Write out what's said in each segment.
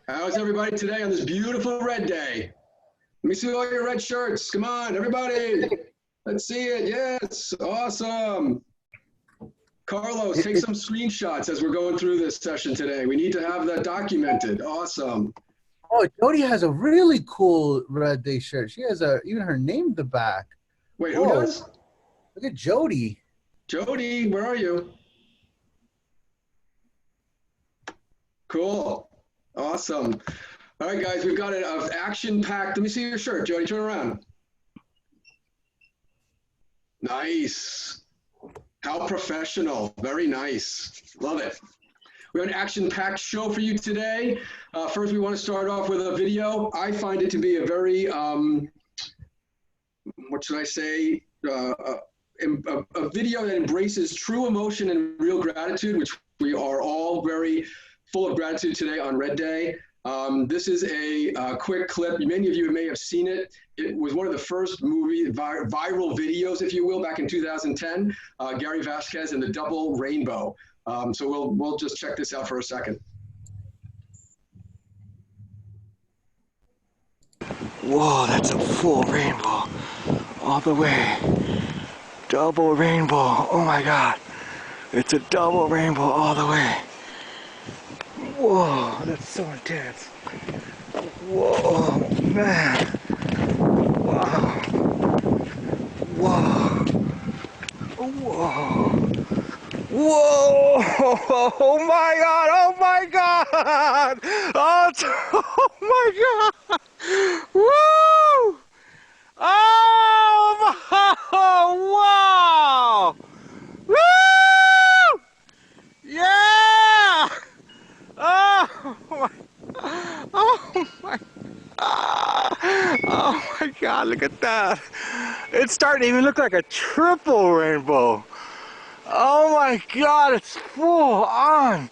How's everybody today on this beautiful red day? Let me see all your red shirts. Come on, everybody. Let's see it. Yes, awesome. Carlos, take some screenshots as we're going through this session today. We need to have that documented. Awesome. Oh, Jody has a really cool Red Day shirt. She has even her name in the back. Wait, who does? Look at Jody. Jody, where are you? Cool. Awesome. All right, guys, we've got an action-packed. Let me see your shirt, Jody. Turn around. Nice. How professional. Very nice. Love it. We have an action-packed show for you today. First, we want to start off with a video. I find it to be a very, what should I say, a video that embraces true emotion and real gratitude, which we are all very full of gratitude today on Red Day. This is a quick clip. Many of you may have seen it. It was one of the first viral videos, if you will, back in 2010. Garry Vasquez and the double rainbow. So we'll just check this out for a second. Whoa, that's a full rainbow all the way. Double rainbow. Oh my God. It's a double rainbow all the way. Whoa, that's so intense. Whoa, man. Wow. Whoa. Whoa. Whoa! Oh my God! Oh my God! Oh my God! Woo! Oh wow! Woo! Yeah! Oh my! Oh my! Oh my God! Look at that! It's starting to even look like a triple rainbow. Oh my God, it's full on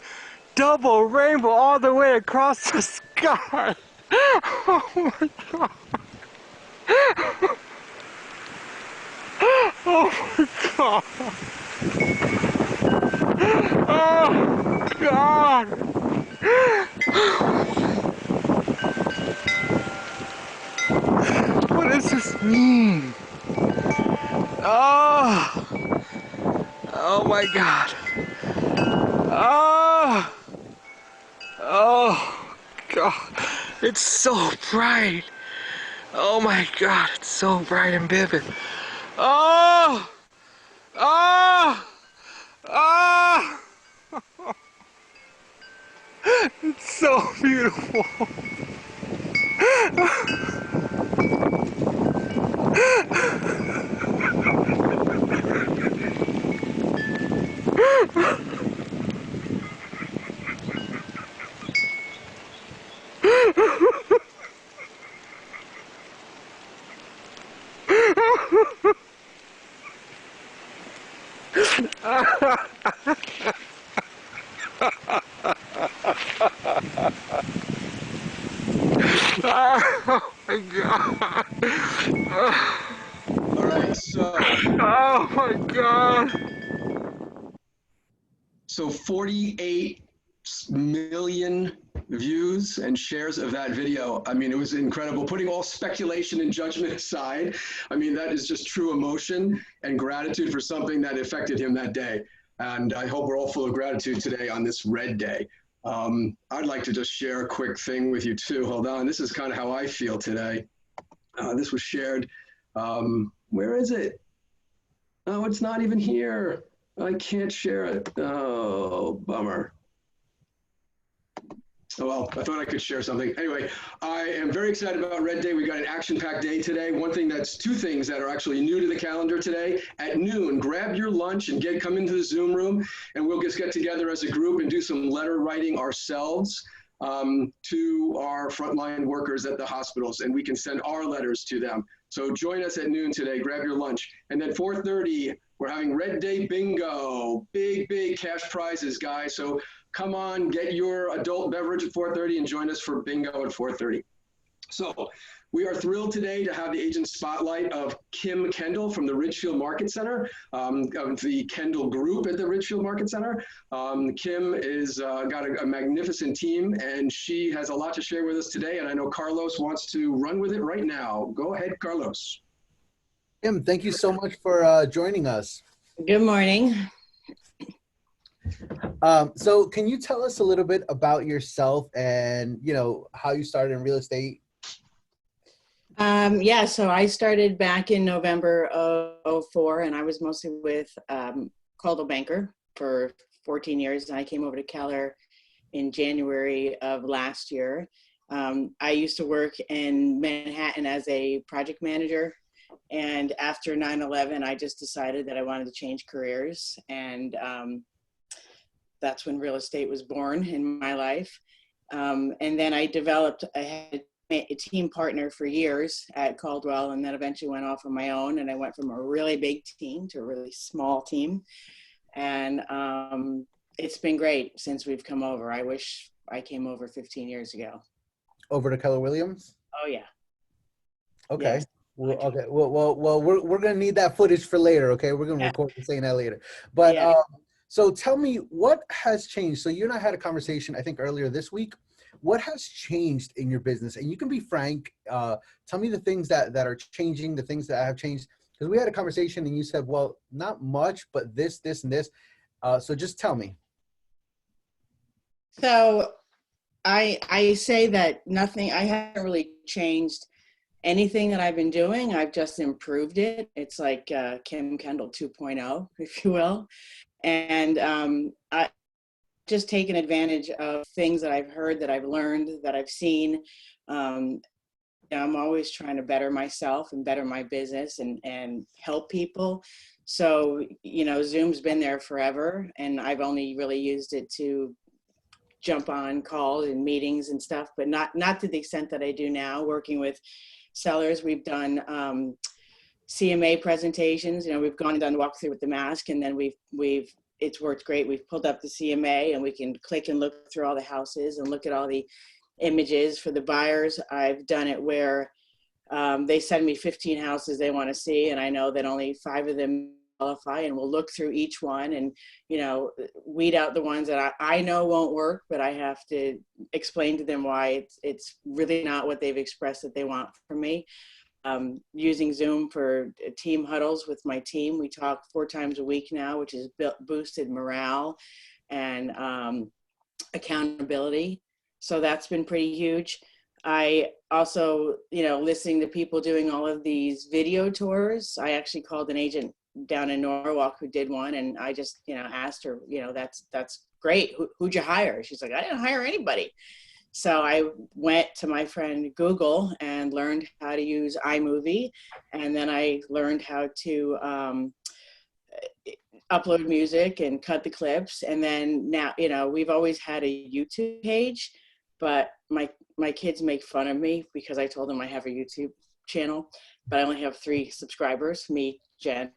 double rainbow all the way across the sky. Oh my God. Oh my God. Oh God. What does this mean? Oh. Oh my God. Oh. Oh God. It's so bright. Oh my God. It's so bright and vivid. Oh. Oh. Oh. It's so beautiful. Oh my God. All right, so. Oh my God. So 48 million views and shares of that video. I mean, it was incredible. Putting all speculation and judgment aside, I mean, that is just true emotion and gratitude for something that affected him that day. And I hope we're all full of gratitude today on this Red Day. I'd like to just share a quick thing with you too. Hold on. This is kind of how I feel today. This was shared. Where is it? Oh, it's not even here. I can't share it. Oh, bummer. Oh, well, I thought I could share something. Anyway, I am very excited about Red Day. We got an action-packed day today. Two things that are actually new to the calendar today. At noon, grab your lunch and come into the Zoom room, and we'll just get together as a group and do some letter writing ourselves to our frontline workers at the hospitals, and we can send our letters to them. So join us at noon today. Grab your lunch. And then 4:30, we're having Red Day Bingo. Big, big cash prizes, guys. So come on, get your adult beverage at 4:30 and join us for bingo at 4:30. So We are thrilled today to have the agent spotlight of Kim Kendall from the Ridgefield Market Center, of the Kendall Group at the Ridgefield Market Center. Kim is got a magnificent team, and she has a lot to share with us today, and I know Carlos wants to run with it right now. Go ahead, Carlos. Kim, thank you so much for joining us. Good morning. So can you tell us a little bit about yourself and, you know, how you started in real estate? Yeah, so I started back in November of 2004, and I was mostly with Coldwell Banker for 14 years. And I came over to Keller in January of last year. I used to work in Manhattan as a project manager. And after 9/11, I just decided that I wanted to change careers. And that's when real estate was born in my life. And then I had a team partner for years at Caldwell, and then eventually went off on my own, and I went from a really big team to a really small team. And it's been great since we've come over. I wish I came over 15 years ago. Over to Keller Williams? Oh yeah. Okay. Yes. Well, okay. Well, we're gonna need that footage for later. Okay, we're gonna record and saying that later. But Yeah. so tell me, what has changed? So you and I had a conversation, I think, earlier this week. What has changed in your business? And you can be frank. Tell me the things that are changing, the things that have changed. Because we had a conversation and you said, well, not much, but this, and this. So just tell me. So I say that nothing, I haven't really changed anything that I've been doing. I've just improved it. It's like Kim Kendall 2.0, if you will. And I just taken advantage of things that I've heard, that I've learned, that I've seen. I'm always trying to better myself and better my business and help people. So, Zoom's been there forever, and I've only really used it to jump on calls and meetings and stuff, but not to the extent that I do now, working with sellers. We've done CMA presentations. We've gone and done walkthrough with the mask, and then it's worked great. We've pulled up the CMA, and we can click and look through all the houses and look at all the images for the buyers. I've done it where they send me 15 houses they want to see, and I know that only 5 of them qualify, and we'll look through each one and, weed out the ones that I know won't work, but I have to explain to them why it's really not what they've expressed that they want from me. Using Zoom for team huddles with my team. We talk 4 times a week now, which has boosted morale and accountability. So that's been pretty huge. I also, listening to people doing all of these video tours. I actually called an agent down in Norwalk who did one, and I just, asked her, that's great. Who'd you hire? She's like, I didn't hire anybody. So I went to my friend Google and learned how to use iMovie. And then I learned how to upload music and cut the clips. And then now, we've always had a YouTube page, but my kids make fun of me because I told them I have a YouTube channel, but I only have 3 subscribers, me, Jen,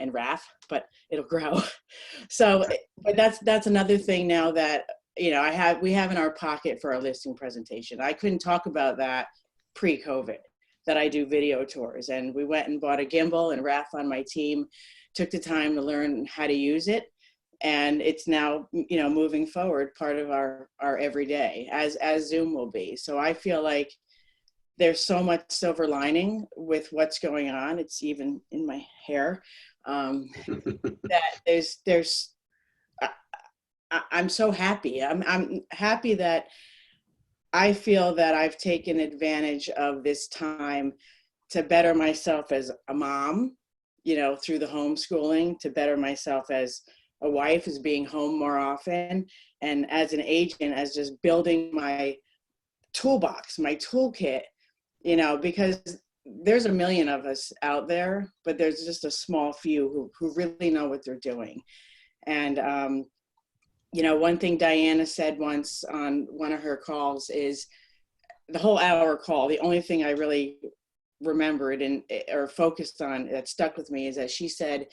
and Raph, but it'll grow. So, but that's another thing now that, we have in our pocket for our listing presentation. I couldn't talk about that pre-COVID, that I do video tours, and we went and bought a gimbal, and Raph on my team took the time to learn how to use it. And it's now, moving forward, part of our everyday, as Zoom will be. So I feel like there's so much silver lining with what's going on. It's even in my hair, that there's I'm so happy. I'm happy that I feel that I've taken advantage of this time to better myself as a mom, through the homeschooling, to better myself as a wife, as being home more often, and as an agent, as just building my toolbox, my toolkit, because there's a million of us out there, but there's just a small few who really know what they're doing. And, one thing Diana said once on one of her calls is, the whole hour call, the only thing I really remembered or focused on that stuck with me is that she said,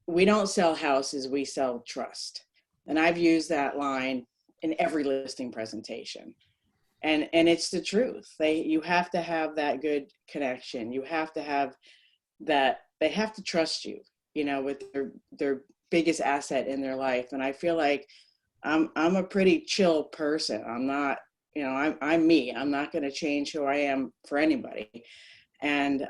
we don't sell houses, we sell trust. And I've used that line in every listing presentation. and it's the truth. You have to have that good connection. You have to have that, they have to trust you, with their biggest asset in their life. And I feel like I'm a pretty chill person. I'm not, I'm me. I'm not going to change who I am for anybody. And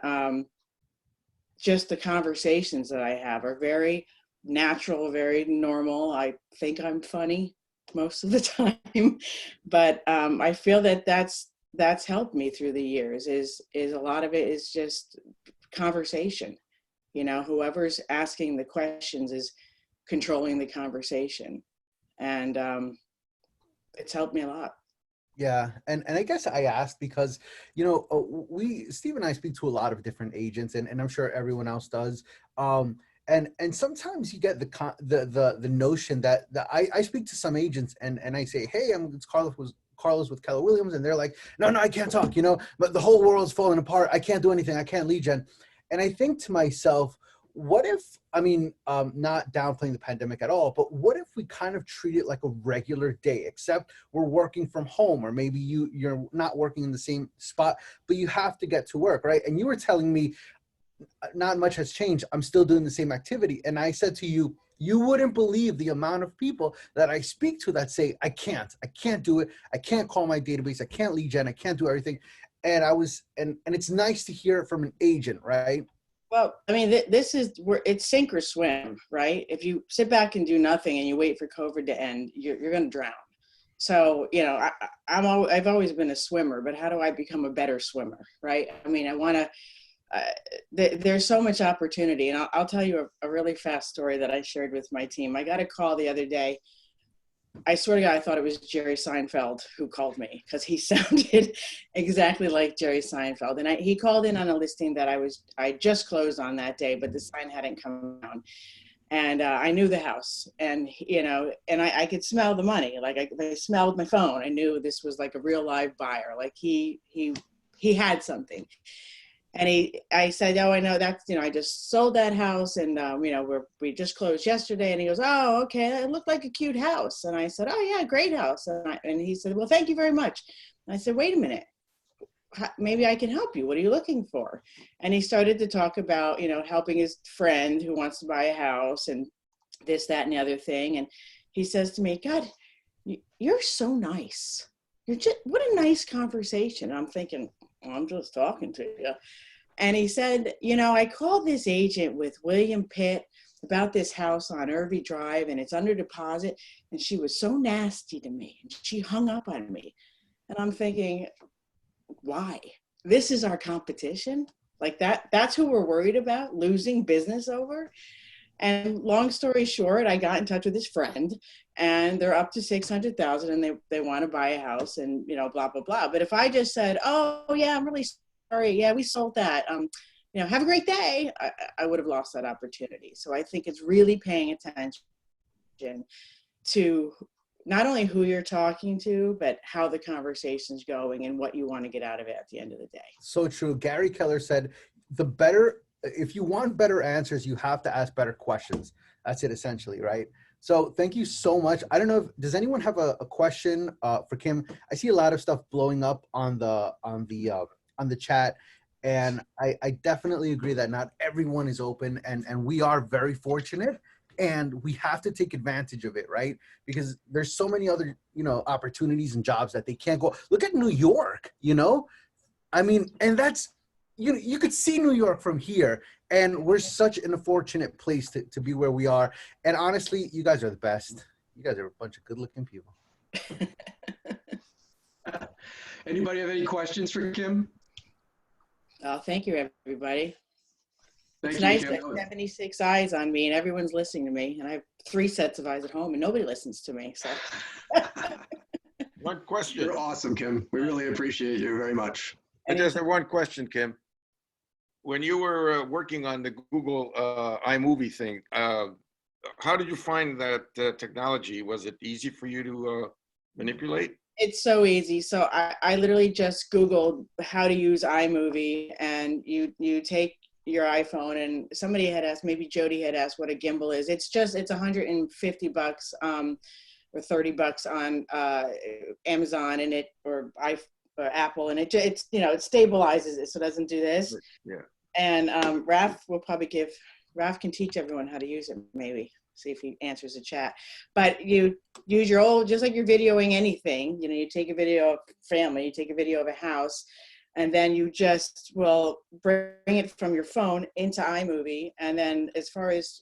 just the conversations that I have are very natural, very normal. I think I'm funny most of the time, but I feel that that's helped me through the years. Is a lot of it is just conversation. Whoever's asking the questions is controlling the conversation, and it's helped me a lot. Yeah, and I guess I asked because Steve and I speak to a lot of different agents, and I'm sure everyone else does. And sometimes you get the notion that I speak to some agents and I say, hey, it's Carlos with Keller Williams, and they're like, no, I can't talk, but the whole world's falling apart. I can't do anything. I can't lead gen. And I think to myself, what if, not downplaying the pandemic at all, but what if we kind of treat it like a regular day, except we're working from home, or maybe you're not working in the same spot, but you have to get to work, right? And you were telling me not much has changed. I'm still doing the same activity. And I said to you, you wouldn't believe the amount of people that I speak to that say, I can't do it. I can't call my database. I can't lead gen. I can't do everything. And and it's nice to hear it from an agent, right? Well, this is where it's sink or swim, right? If you sit back and do nothing and you wait for COVID to end, you're going to drown. So, I've always been a swimmer, but how do I become a better swimmer, right? I want to, there's so much opportunity. And I'll tell you a really fast story that I shared with my team. I got a call the other day. I swear to God, I thought it was Jerry Seinfeld who called me, because he sounded exactly like Jerry Seinfeld. And he called in on a listing that I just closed on that day, but the sign hadn't come down. And I knew the house, and and I could smell the money. Like I smelled my phone. I knew this was like a real live buyer. Like he had something. And I said, oh, I know that's, I just sold that house, and, we just closed yesterday. And he goes, oh, okay. It looked like a cute house. And I said, oh yeah, great house. And he said, well, thank you very much. And I said, wait a minute, maybe I can help you. What are you looking for? And he started to talk about, helping his friend who wants to buy a house and this, that, and the other thing. And he says to me, God, you're so nice. What a nice conversation. And I'm thinking, I'm just talking to you. And he said, I called this agent with William Pitt about this house on Irvy Drive, and it's under deposit. And she was so nasty to me, and she hung up on me. And I'm thinking, why? This is our competition? Like that's who we're worried about losing business over? And long story short, I got in touch with his friend, and they're up to 600,000, and they want to buy a house, and blah blah blah. But if I just said, oh yeah, I'm really sorry, yeah, we sold that, have a great day, I would have lost that opportunity. So I think it's really paying attention to not only who you're talking to, but how the conversation's going and what you want to get out of it at the end of the day. So true. Gary Keller said, if you want better answers, you have to ask better questions. That's it, essentially, right? So thank you so much. I don't know does anyone have a question for Kim? I see a lot of stuff blowing up on the chat, and I definitely agree that not everyone is open, and we are very fortunate, and we have to take advantage of it, right? Because there's so many other opportunities and jobs that they can't go. Look at New York, and that's. You could see New York from here, and we're such an unfortunate place to be where we are. And honestly, you guys are the best. You guys are a bunch of good-looking people. Anybody have any questions for Kim? Thank you, everybody. Thank It's you, nice Kim. to have 76 eyes on me, and everyone's listening to me. And I have 3 sets of eyes at home, and nobody listens to me. So. One question. You're awesome, Kim. We really appreciate you very much. I just have one question, Kim. When you were working on the Google iMovie thing, how did you find that technology? Was it easy for you to manipulate? It's so easy. So I literally just Googled how to use iMovie, and you take your iPhone, and somebody had asked, maybe Jody had asked what a gimbal is. It's $150. or $30 on Amazon, and or Apple, and it's it stabilizes it so it doesn't do this. Yeah. And Raf can teach everyone how to use it, maybe. See if he answers the chat. But you use your old, just like you're videoing anything, you take a video of family, you take a video of a house, and then you just will bring it from your phone into iMovie. And then as far as,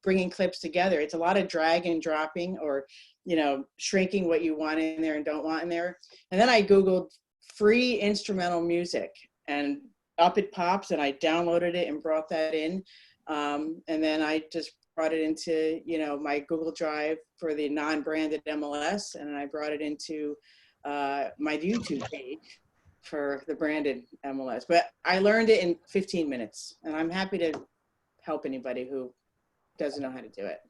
bringing clips together, it's a lot of drag and dropping, or, shrinking what you want in there and don't want in there. And then I Googled free instrumental music, and up it pops, and I downloaded it and brought that in. And then I just brought it into, my Google Drive for the non-branded MLS, and I brought it into my YouTube page for the branded MLS. But I learned it in 15 minutes, and I'm happy to help anybody who doesn't know how to do it.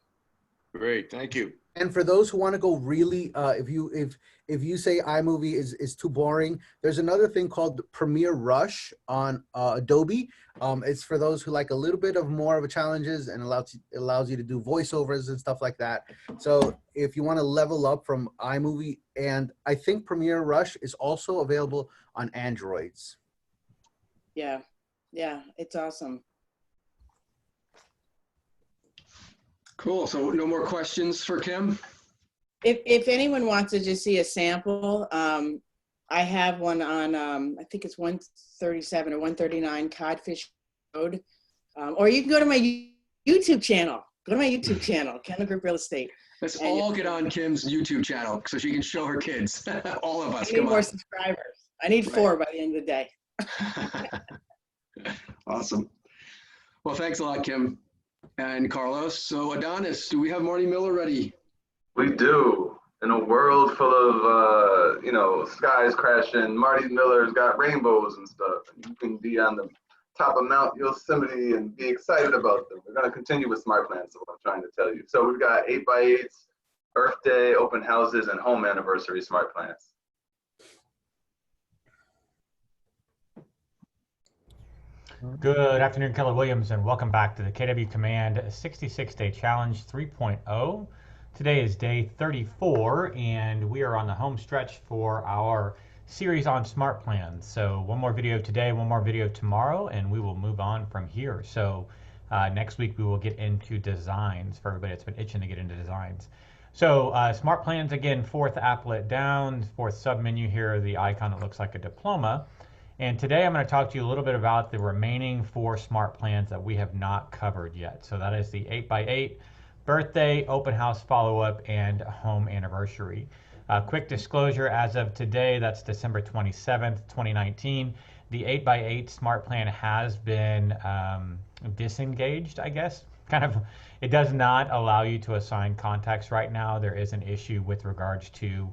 Great, thank you. And for those who want to go really, if you say iMovie is too boring, there's another thing called Premiere Rush on Adobe. It's for those who like a little bit of more of a challenges, and allows you to do voiceovers and stuff like that. So if you want to level up from iMovie, and I think Premiere Rush is also available on Androids. Yeah, it's awesome. Cool. So no more questions for Kim? If anyone wants to just see a sample, I have one on, I think it's 137 or 139 Codfish Road. Or you can go to my YouTube channel. Go to my YouTube channel, Kendall Group Real Estate. Let's all get on Kim's YouTube channel so she can show her kids. All of us. I need more subscribers. I need 4 by the end of the day. Awesome. Well, thanks a lot, Kim and Carlos. So Adonis, do we have Marty Miller ready? We do. In a world full of, skies crashing, Marty Miller's got rainbows and stuff. And you can be on the top of Mount Yosemite and be excited about them. We're going to continue with smart plans, is what I'm trying to tell you. So we've got 8x8s, Earth Day, open houses, and home anniversary smart plans. Good afternoon, Keller Williams, and welcome back to the KW Command 66-Day Challenge 3.0. Today is day 34, and we are on the home stretch for our series on smart plans. So one more video today, one more video tomorrow, and we will move on from here. So next week we will get into designs for everybody that's been itching to get into designs. So smart plans, again, 4th applet down, 4th submenu here, the icon that looks like a diploma. And today I'm going to talk to you a little bit about the remaining 4 smart plans that we have not covered yet. So that is the 8x8, birthday, open house follow-up, and home anniversary. Quick disclosure, as of today, that's December 27th, 2019, the 8x8 smart plan has been disengaged, I guess. It does not allow you to assign contacts right now. There is an issue with regards to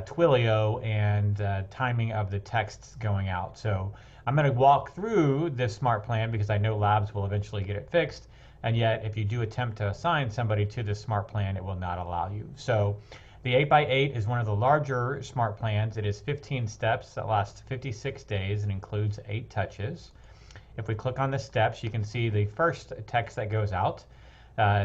Twilio and timing of the texts going out. So I'm going to walk through this smart plan because I know labs will eventually get it fixed. And yet, if you do attempt to assign somebody to this smart plan, it will not allow you. So the 8x8 is one of the larger smart plans. It is 15 steps that last 56 days and includes 8 touches. If we click on the steps, you can see the first text that goes out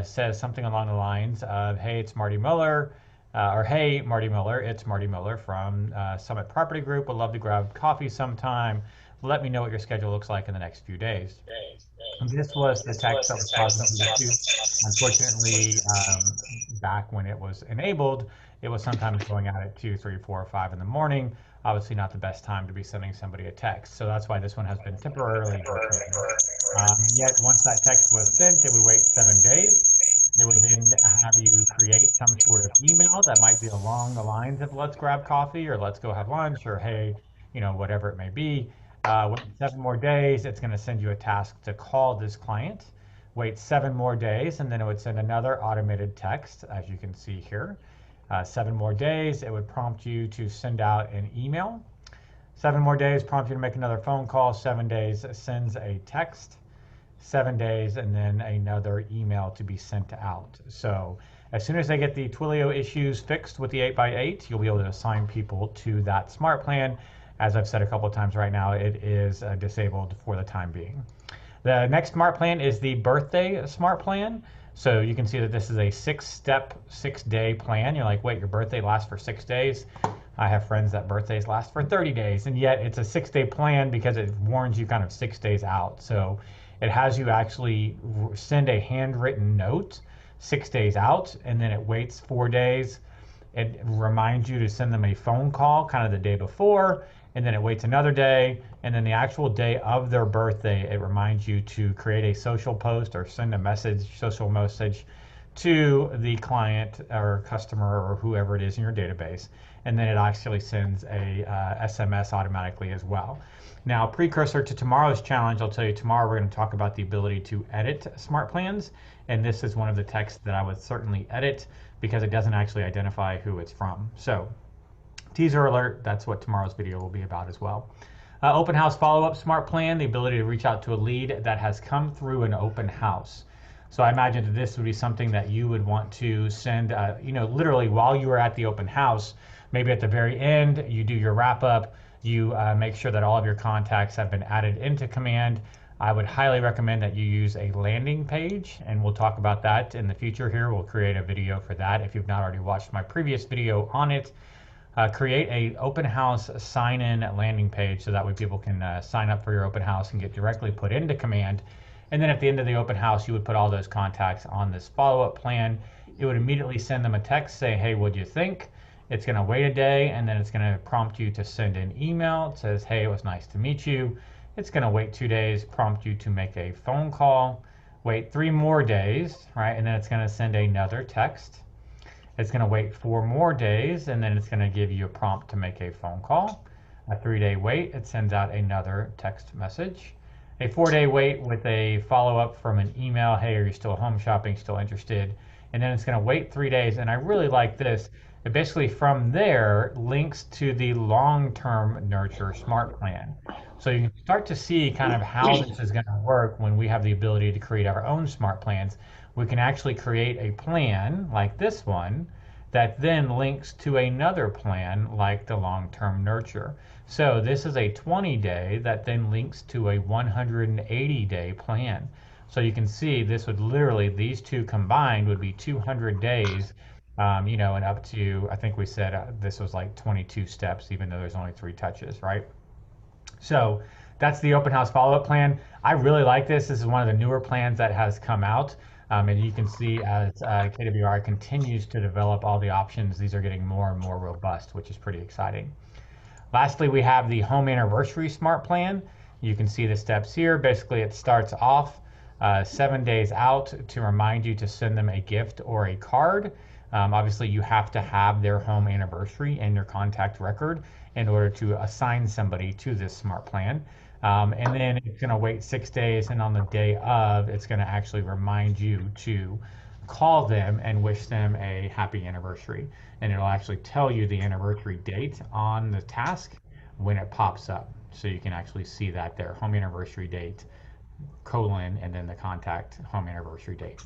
says something along the lines of, hey, it's Marty Miller, or hey, Marty Miller, it's Marty Miller from Summit Property Group. Would love to grab coffee sometime. Let me know what your schedule looks like in the next few days. This was the text that was causing the issue. Unfortunately, back when it was enabled, it was sometimes going out at 2, 3, 4, or 5 in the morning. Obviously not the best time to be sending somebody a text. So that's why this one has been temporarily yet once that text was sent, it would wait 7 days. It would then have you create some sort of email that might be along the lines of let's grab coffee or let's go have lunch or hey, whatever it may be. Wait 7 more days, it's going to send you a task to call this client. Wait 7 more days, and then it would send another automated text, as you can see here. 7 more days, it would prompt you to send out an email. 7 more days, prompt you to make another phone call. 7 days, sends a text. 7 days, and then another email to be sent out. So as soon as they get the Twilio issues fixed with the 8x8, you'll be able to assign people to that smart plan. As I've said a couple of times right now, it is disabled for the time being. The next smart plan is the birthday smart plan. So you can see that this is a 6-step, 6-day plan. You're like, wait, your birthday lasts for 6 days? I have friends that birthdays last for 30 days, and yet it's a 6-day plan because it warns you kind of 6 days out. So it has you actually send a handwritten note 6 days out, and then it waits 4 days. It reminds you to send them a phone call kind of the day before, and then it waits another day, and then the actual day of their birthday, it reminds you to create a social post or send a social message to the client or customer or whoever it is in your database, and then it actually sends a SMS automatically as well. Now, precursor to tomorrow's challenge, I'll tell you tomorrow we're going to talk about the ability to edit smart plans, and this is one of the texts that I would certainly edit because it doesn't actually identify who it's from. So, teaser alert, that's what tomorrow's video will be about as well. Open house follow-up smart plan, the ability to reach out to a lead that has come through an open house. So I imagine that this would be something that you would want to send, literally while you are at the open house, maybe at the very end, you do your wrap up, you make sure that all of your contacts have been added into Command. I would highly recommend that you use a landing page, and we'll talk about that in the future here. We'll create a video for that. If you've not already watched my previous video on it, create a open house sign-in landing page so that way people can sign up for your open house and get directly put into Command. And then at the end of the open house, you would put all those contacts on this follow-up plan. It would immediately send them a text, say, hey, what'd you think? It's going to wait a day, and then it's going to prompt you to send an email. It says, hey, it was nice to meet you. It's going to wait 2 days, prompt you to make a phone call, wait 3 more days, right? And then it's going to send another text. It's going to wait 4 more days, and then it's going to give you a prompt to make a phone call. A 3-day wait, it sends out another text message. A 4-day wait with a follow-up from an email, hey, are you still home shopping, still interested? And then it's going to wait 3 days, and I really like this. It basically from there links to the long-term nurture smart plan. So you can start to see kind of how this is going to work when we have the ability to create our own smart plans. We can actually create a plan like this one that then links to another plan like the long-term nurture. So this is a 20-day that then links to a 180-day plan. So you can see this would literally, these two combined would be 200 days, and up to, I think we said this was like 22 steps, even though there's only 3 touches, right? So that's the open house follow-up plan. I really like this. This is one of the newer plans that has come out. And you can see as KWR continues to develop all the options, these are getting more and more robust, which is pretty exciting. Lastly, we have the home anniversary smart plan. You can see the steps here. Basically, it starts off 7 days out to remind you to send them a gift or a card. Obviously, you have to have their home anniversary in your contact record in order to assign somebody to this smart plan. And then it's going to wait 6 days, and on the day of, it's going to actually remind you to call them and wish them a happy anniversary. And it'll actually tell you the anniversary date on the task when it pops up. So you can actually see that there, home anniversary date, colon, and then the contact home anniversary date.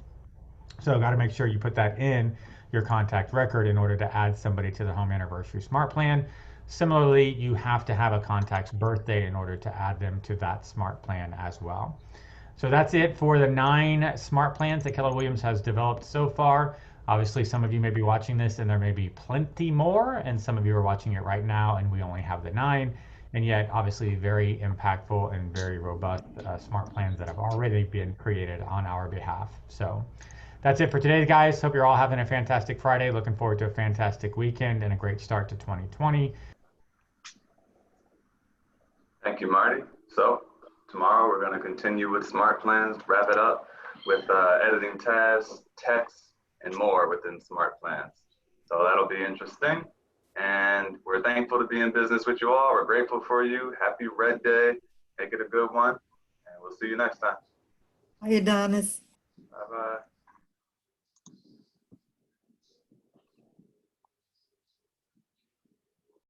So got to make sure you put that in your contact record in order to add somebody to the home anniversary smart plan. Similarly, you have to have a contact's birthday in order to add them to that smart plan as well. So that's it for the 9 smart plans that Keller Williams has developed so far. Obviously, some of you may be watching this and there may be plenty more, and some of you are watching it right now and we only have the 9. And yet, obviously, very impactful and very robust smart plans that have already been created on our behalf. So that's it for today, guys. Hope you're all having a fantastic Friday. Looking forward to a fantastic weekend and a great start to 2020. Thank you, Marty. So tomorrow we're going to continue with smart plans, wrap it up with editing tasks, text, and more within smart plans. So that'll be interesting. And we're thankful to be in business with you all. We're grateful for you. Happy Red Day. Make it a good one. And we'll see you next time. Hi, Adonis. Bye-bye.